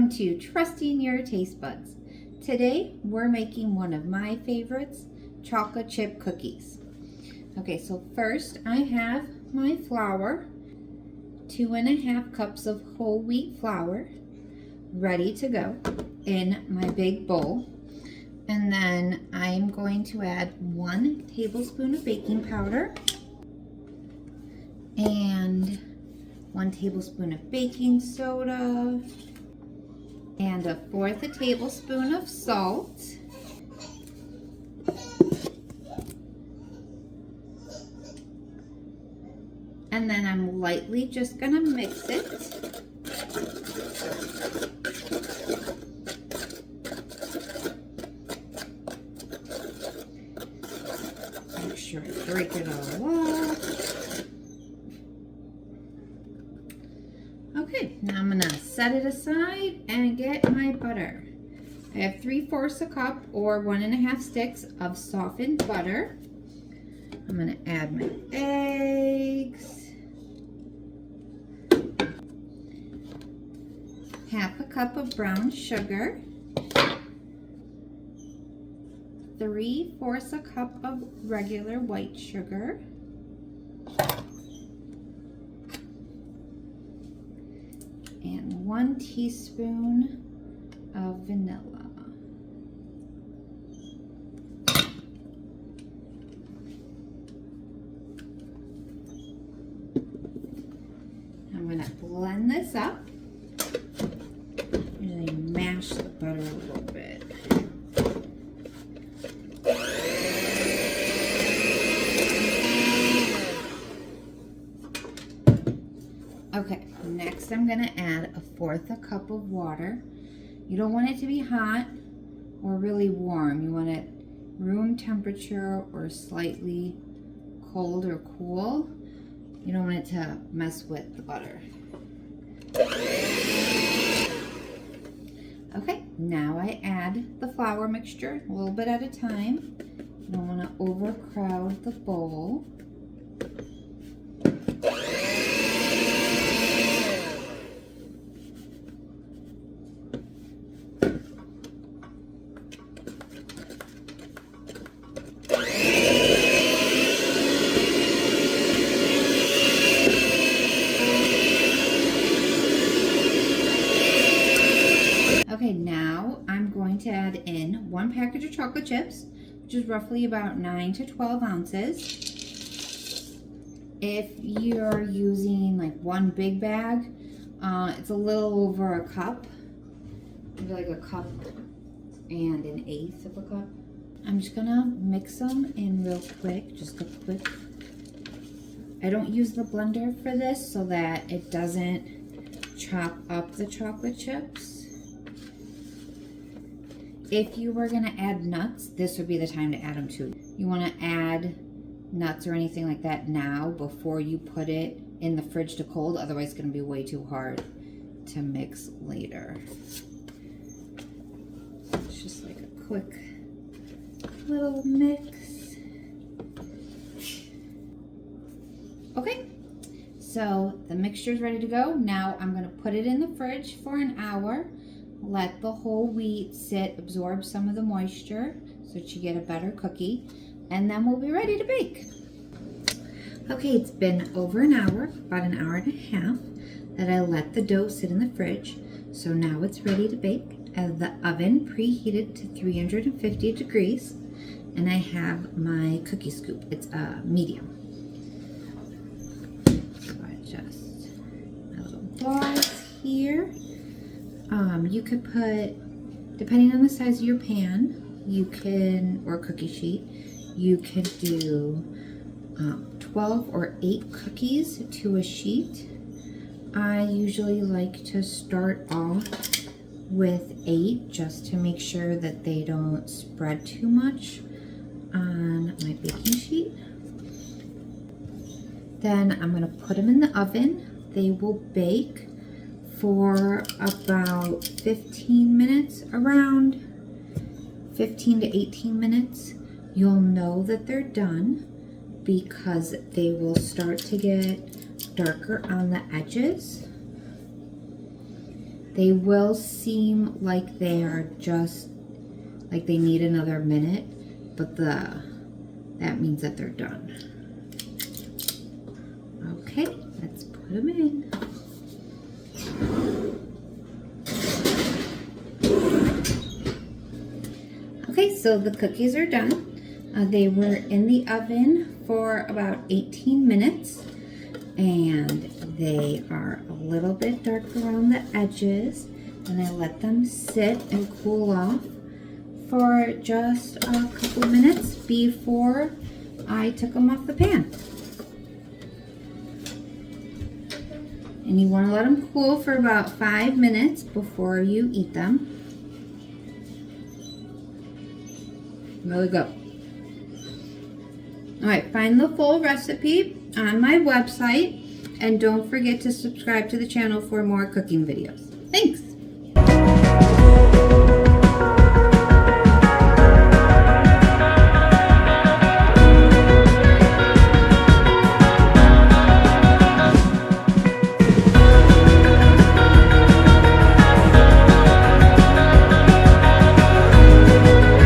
Welcome to Trusting Your Taste Buds. Today we're making one of my favorites, chocolate chip cookies. Okay, so first I have my flour, 2.5 cups of whole wheat flour, ready to go in my big bowl. And then I'm going to add 1 tablespoon of baking powder and 1 tablespoon of baking soda and 1/4 tablespoon of salt. And then I'm lightly just gonna mix it. Make sure I break it all up. Okay, now I'm gonna set it aside and get my butter. I have 3/4 cup or 1.5 sticks of softened butter. I'm gonna add my eggs, 1/2 cup of brown sugar, 3/4 cup of regular white sugar, and 1 teaspoon of vanilla. I'm going to blend this up. Usually mash the butter a little bit. Okay, next I'm going to add 1/4 cup of water. You don't want it to be hot or really warm. You want it room temperature or slightly cold or cool. You don't want it to mess with the butter. Okay, now I add the flour mixture a little bit at a time. You don't want to overcrowd the bowl. Okay, now I'm going to add in 1 package of chocolate chips, which is roughly about 9 to 12 ounces. If you're using like 1 big bag, it's a little over a cup, maybe like a cup and 1/8 of a cup. I'm just gonna mix them in real quick, just a quick. I don't use the blender for this so that it doesn't chop up the chocolate chips. If you were gonna add nuts, this would be the time to add them too. You wanna add nuts or anything like that now before you put it in the fridge to cold, otherwise it's gonna be way too hard to mix later. It's just like a quick little mix. Okay, so the mixture's ready to go. Now I'm gonna put it in the fridge for an hour. Let the whole wheat sit, absorb some of the moisture so that you get a better cookie, and then we'll be ready to bake. Okay, it's been over an hour, about an hour and a half, that I let the dough sit in the fridge. So now it's ready to bake. I have the oven preheated to 350 degrees, and I have my cookie scoop. It's a medium. So I adjust my little balls here. You could put, depending on the size of your pan, you can, or cookie sheet, you could do 12 or 8 cookies to a sheet. I usually like to start off with 8 just to make sure that they don't spread too much on my baking sheet. Then I'm going to put them in the oven. They will bake for about 15 minutes, around 15 to 18 minutes. You'll know that they're done because they will start to get darker on the edges. They will seem like they are just, like they need another minute, but that means that they're done. Okay, let's put them in. Okay, so the cookies are done. They were in the oven for about 18 minutes, and they are a little bit dark around the edges, and I let them sit and cool off for just a couple minutes before I took them off the pan. And you want to let them cool for about 5 minutes before you eat them. Really good. All right, find the full recipe on my website, and don't forget to subscribe to the channel for more cooking videos. Thanks.